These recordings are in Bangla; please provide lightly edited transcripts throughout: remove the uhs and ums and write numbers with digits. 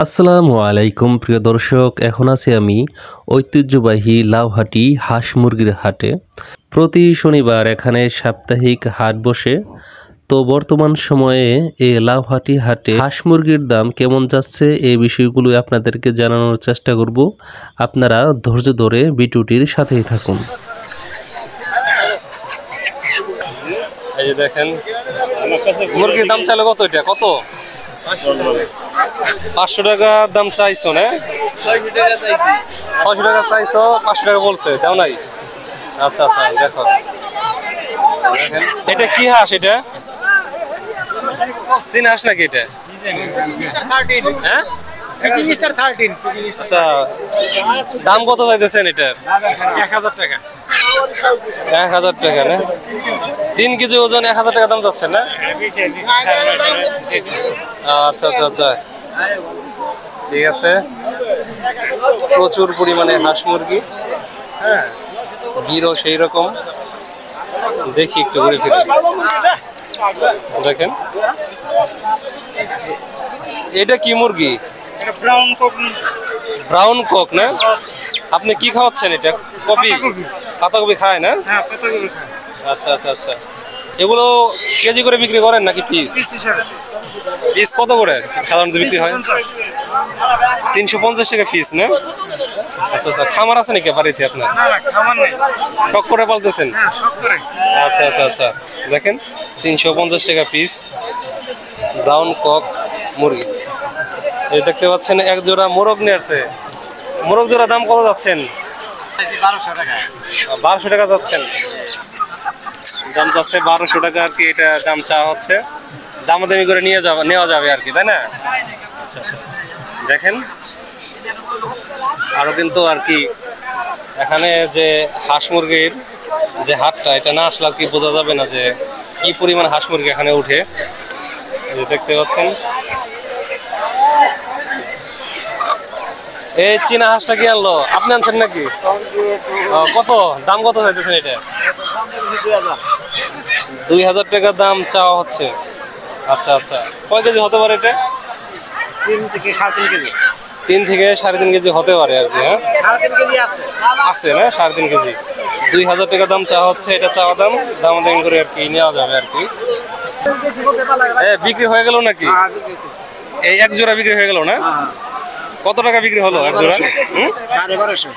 আসসালামু আলাইকুম প্রিয় দর্শক, এখন আছি আমি ঐতিহ্যবাহী লাউহাটি হাঁস মুরগির হাটে। প্রতি শনিবার এখানে সাপ্তাহিক হাট বসে। তো বর্তমান সময়ে এই লাউহাটি হাটে হাঁস মুরগির দাম কেমন যাচ্ছে এই বিষয়গুলো আপনাদেরকে জানানোর চেষ্টা করব। আপনারা ধৈর্য ধরে ভিডিওটির সাথেই থাকুন। এই যে দেখেন মুরগির দাম চাইলে কত? এটা কত? 500 টাকা দাম চাইছো না? 600 টাকা চাইছো, 500 টাকা বলছে, তাও নাই? আচ্ছা আচ্ছা, দেখো দেখেন এটা কি হাঁস? এটা চীনা হাঁস নাকি এটা? হ্যাঁ আচ্ছা, দাম কত চাইতেছেন এটার? 1000 টাকা। 1000 টাকা না? 3 কেজি ওজন 1000 টাকা দাম যাচ্ছে না? আচ্ছা আচ্ছা আচ্ছা, ঠিক আছে। প্রচুর পরিমাণে হাঁস মুরগি, হ্যাঁ, ভিড়ও সেই রকম। দেখি একটু ঘুরে ফিরে দেখেন এটা কি মুরগি? ব্রাউন কক না? আপনি কি খাওয়াচ্ছেন এটা? কপি? পাতাকপি খায় না? আচ্ছা আচ্ছা আচ্ছা, এগুলো কেজি করে বিক্রি করেন নাকি পিস? পিস কত করে সাধারণত বিক্রি হয়? 350 টাকা পিস না? আচ্ছা আচ্ছা, খামার আছে নাকি বাড়িতে আপনার? শখ করে পালতেছেন? আচ্ছা আচ্ছা আচ্ছা, দেখেন 350 টাকা পিস ব্রাউন কক মুরগি। এই দেখতে পাচ্ছেন এক জোড়া মোরগ নিয়ে আসছে। মোরগ জোড়া দাম কত যাচ্ছেন? 1200 টাকা। 1200 টাকা যাচ্ছেন? দাম যাচ্ছে 1200 টাকা আর কি। এটা দাম চাওয়া হচ্ছে, দামাদামি করে নেওয়া যাবে আর কি, তাই না? আচ্ছা আচ্ছা, দেখেন আরো কিন্তু আর কি এখানে যে হাঁস মুরগির যে হাটটা, এটা না আসলে আর কি বোঝা যাবে না যে কি পরিমাণ হাঁস মুরগি এখানে উঠে। দেখতে পাচ্ছেন এই চীনা হাঁসটা কি আনলো? আপনি আনছেন নাকি? কত দাম, কত চাইতেছেন এটা? 2000 টাকা দাম চাওয়া হচ্ছে। আচ্ছা আচ্ছা, কয় কেজি হতে পারে এটা? 3 থেকে 3.5 কেজি। 3 থেকে 3.5 কেজি হতে পারে আর কি। হ্যাঁ, 3.5 কেজি আছে না? 3.5 কেজি 2000 টাকা দাম চাওয়া হচ্ছে। এটা চাওয়া দাম, দামাদামি করে আর কি নেওয়া যাবে আর কি। বিক্রি হয়ে গেল নাকি? এই এক জোড়া বিক্রি হয়ে গেল না? কত টাকা বিক্রি হলো এক জোড়া? 1250।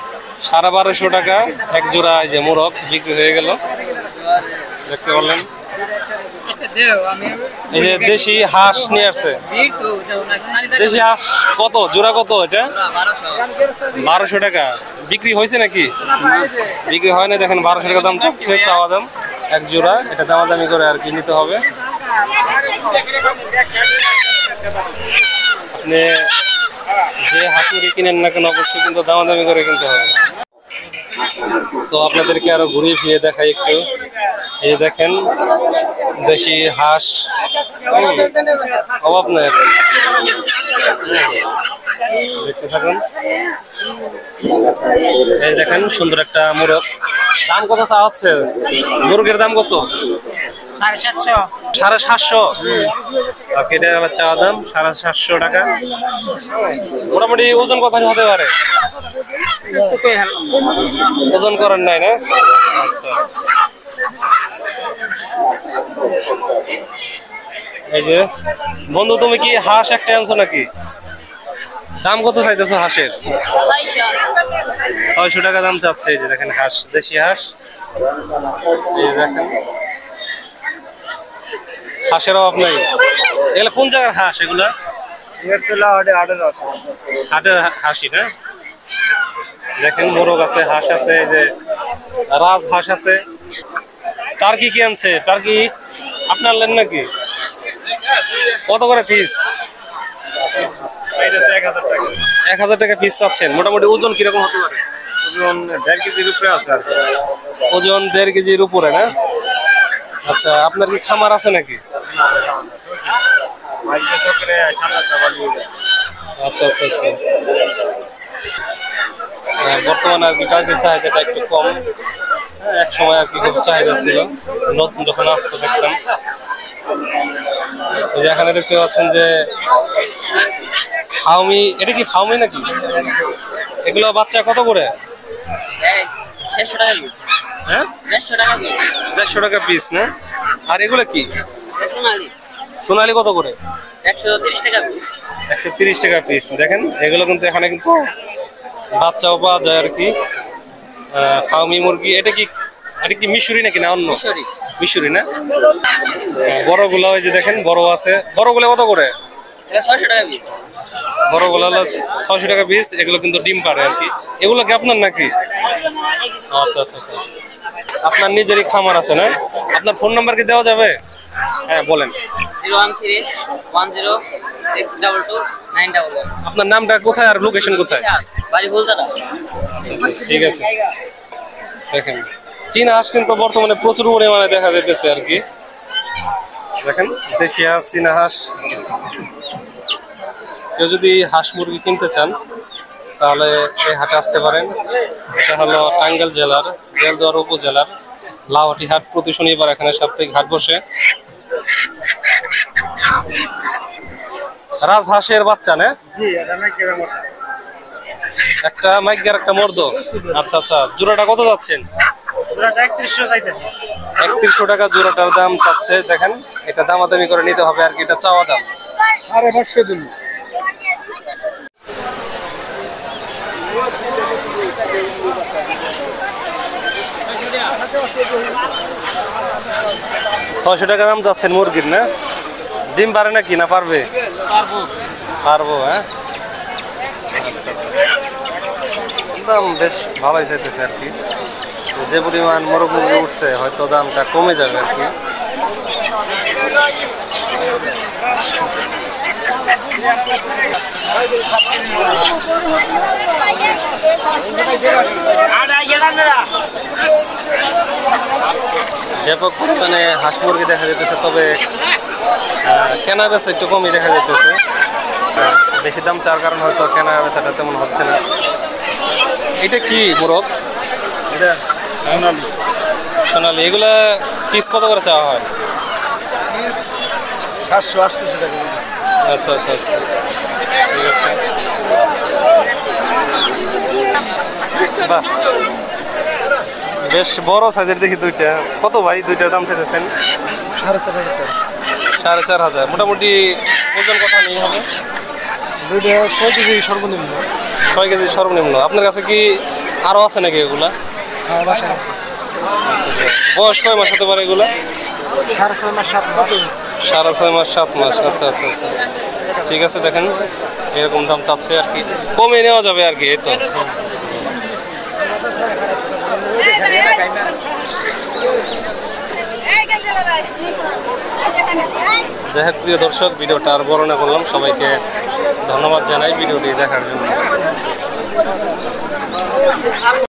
1250 টাকা এক জোড়া। এই যে মোরগ বিক্রি হয়ে গেল, দেখতে পারলেন। এই যে দেশি হাঁস নিয়ে আসছে। দেশি হাঁস কত জোড়া? কত এটা? 1200 টাকা। বিক্রি হয়েছে নাকি? বিক্রি হয় না, দেখেন 1200 টাকা দাম চাচ্ছে, চাওয়া দাম এক জোড়া। এটা দামাদামি করে আর কি নিতে হবে। আপনি যে হাঁস মুরগি কিনেন না কেন অবশ্যই কিন্তু দামাদামি করে কিনতে হবে। তো আপনাদেরকে আরো ঘুরিয়ে ফিরে দেখাই একটু। এই দেখেন দেশি হাঁস, অভাব নাই, দেখতে থাকুন। এই দেখেন সুন্দর একটা মোরগ। দাম কত চাওয়া হচ্ছে মুরগের? দাম কত? 750। 750? আর কেটে আবার চাওয়া দাম 750 টাকা। মোটামুটি ওজন কত হতে পারে? ওজন করেন নাই না? আচ্ছা, এই যে বন্ধু, তুমি কি হাঁস একটা আনছো নাকি? দাম কত চাইতেছো হাঁসের? 600 টাকা দাম চাচ্ছে। এই যে দেখেন হাঁস, দেশি হাঁস। এই দেখেন হাঁসের অভাব নাই। এগুলো কোন জায়গার হাঁস? এগুলা হাটের হাঁসই না? দেখেন মোরগ আছে, হাঁস আছে, এই যে রাজ হাঁস আছে। টার্কি কি আনছে? টার্কি আপনি আনলেন নাকি? কত করে পিস? 1000 টাকা পিস চাচ্ছেন। মোটামুটি ওজন কিরকম হতে পারে? ওজন 1.5 কেজির উপরে আছে আর কি। ওজন 1.5 কেজির উপরে না? আচ্ছা, আপনার কি খামার আছে নাকি? আচ্ছা আচ্ছা আচ্ছা, বর্তমানে আর কি টার্কির চাহিদাটা একটু কম। এক সময় আর কি খুব চাহিদা ছিল, নতুন যখন আসতো দেখতাম। এখানে দেখতে পাচ্ছেন যে ফাউমি, এটা কি ফাউমি নাকি? এগুলো বাচ্চা কত করে? 150 টাকা পিস। হ্যাঁ 150 টাকা পিস। 150 টাকা পিস না? আর এগুলো কি? সোনালি সোনালি কত করে? 130 টাকা পিস। 130 টাকা পিস। দেখেন এগুলো কিন্তু এখানে কিন্তু বাচ্চাও পাওয়া যায় আর কি। ফাউমি মুরগি, এটা কি মিশরি নাকি না অন্য? মিশরি না? বড়গুলো ওই যে দেখেন বড় আছে। বড়গুলো কত করে? এটা 600 টাকা পিস। বড়গুলো হলো 600 টাকা পিস। এগুলো কিন্তু ডিম পারে আর কি। এগুলো কি আপনার নাকি? আচ্ছা আচ্ছা আচ্ছা, আপনার নিজেরই খামার আছে না? আপনার ফোন নাম্বার কি দেওয়া যাবে? হ্যাঁ বলেন। 013-10-622-911। আপনার নামটা কোথায় আর লোকেশন কোথায়? বাড়ি বলতাটা। ঠিক আছে। দেখেন চীনা হাঁস কিন্তু বর্তমানে প্রচুর পরিমাণে দেখা যাইতেছে আর কি। দেখেন দেশি হাঁস, চীনা হাঁস। কেউ যদি হাঁস মুরগি কিনতে চান তাহলে এই হাটে আসতে পারেন। এটা হলো টাঙ্গাইল জেলার বেলদুয়ার উপজেলার লাউহাটি হাট। প্রতি শনিবার এখানে সাপ্তাহিক হাট বসে। রাজহাঁসের বাচ্চা না? জি, এটা না কেমন মোটা। একটা মাইগার একটা মর্দ। আচ্ছা আচ্ছা, জোড়াটা কত যাচ্ছেন? জোড়াটা 3100 চাইতেছে। 3100 টাকা জোড়াটার দাম চাচ্ছে। দেখেন এটা দামাদামি করে নিতে হবে আর কি, এটা চাওয়া দাম। আরে 500 দিন। ছয়শো টাকা দাম যাচ্ছেন মুরগির না? ডিম পারে নাকি না পারবে? পারবো হ্যাঁ। দাম বেশ ভালোই চাইতেছে আর কি। যে পরিমাণ মোরগ মুরগি উঠছে হয়তো দামটা কমে যাবে আর কি। ব্যাপক পরিমাণে হাঁস মুরগি দেখা যেতেছে, তবে কেনা বেচা একটু কমই দেখা যেতেছে। বেশি দাম চাওয়ার কারণ হয়তো কেনা বেচাটা তেমন হচ্ছে না। এটা কি মোরগ? এটা সোনালি। এগুলা পিস কত করে চাওয়া হয়? 780 টাকা। আচ্ছা আচ্ছা আচ্ছা, ঠিক আছে। বাহ, বেশ বড় সাইজের দেখি দুইটা। কত ভাই দুইটার দাম চাইতেছেন? 4,500। মোটামুটি ওজন কথা নেই হবে? দুইটা 6 কেজি সর্বনিম্ন। 6 কেজি সর্বনিম্ন। আপনার কাছে কি আরো আছে নাকি এগুলা? হ্যাঁ, বাসা আছে। আচ্ছা আচ্ছা, বয়স কয় মাস হতে পারে এগুলা? 6.5 মাস 7 মাস। 6.5 মাস 7 মাস। আচ্ছা আচ্ছা আচ্ছা, ঠিক আছে। দেখেন এরকম দাম চাচ্ছে আর কি, কমে নেওয়া যাবে আর কি। এই তো যাই হোক প্রিয় দর্শক, ভিডিওটা আর বড় না করলাম। সবাইকে ধন্যবাদ জানাই ভিডিওটি দেখার জন্য।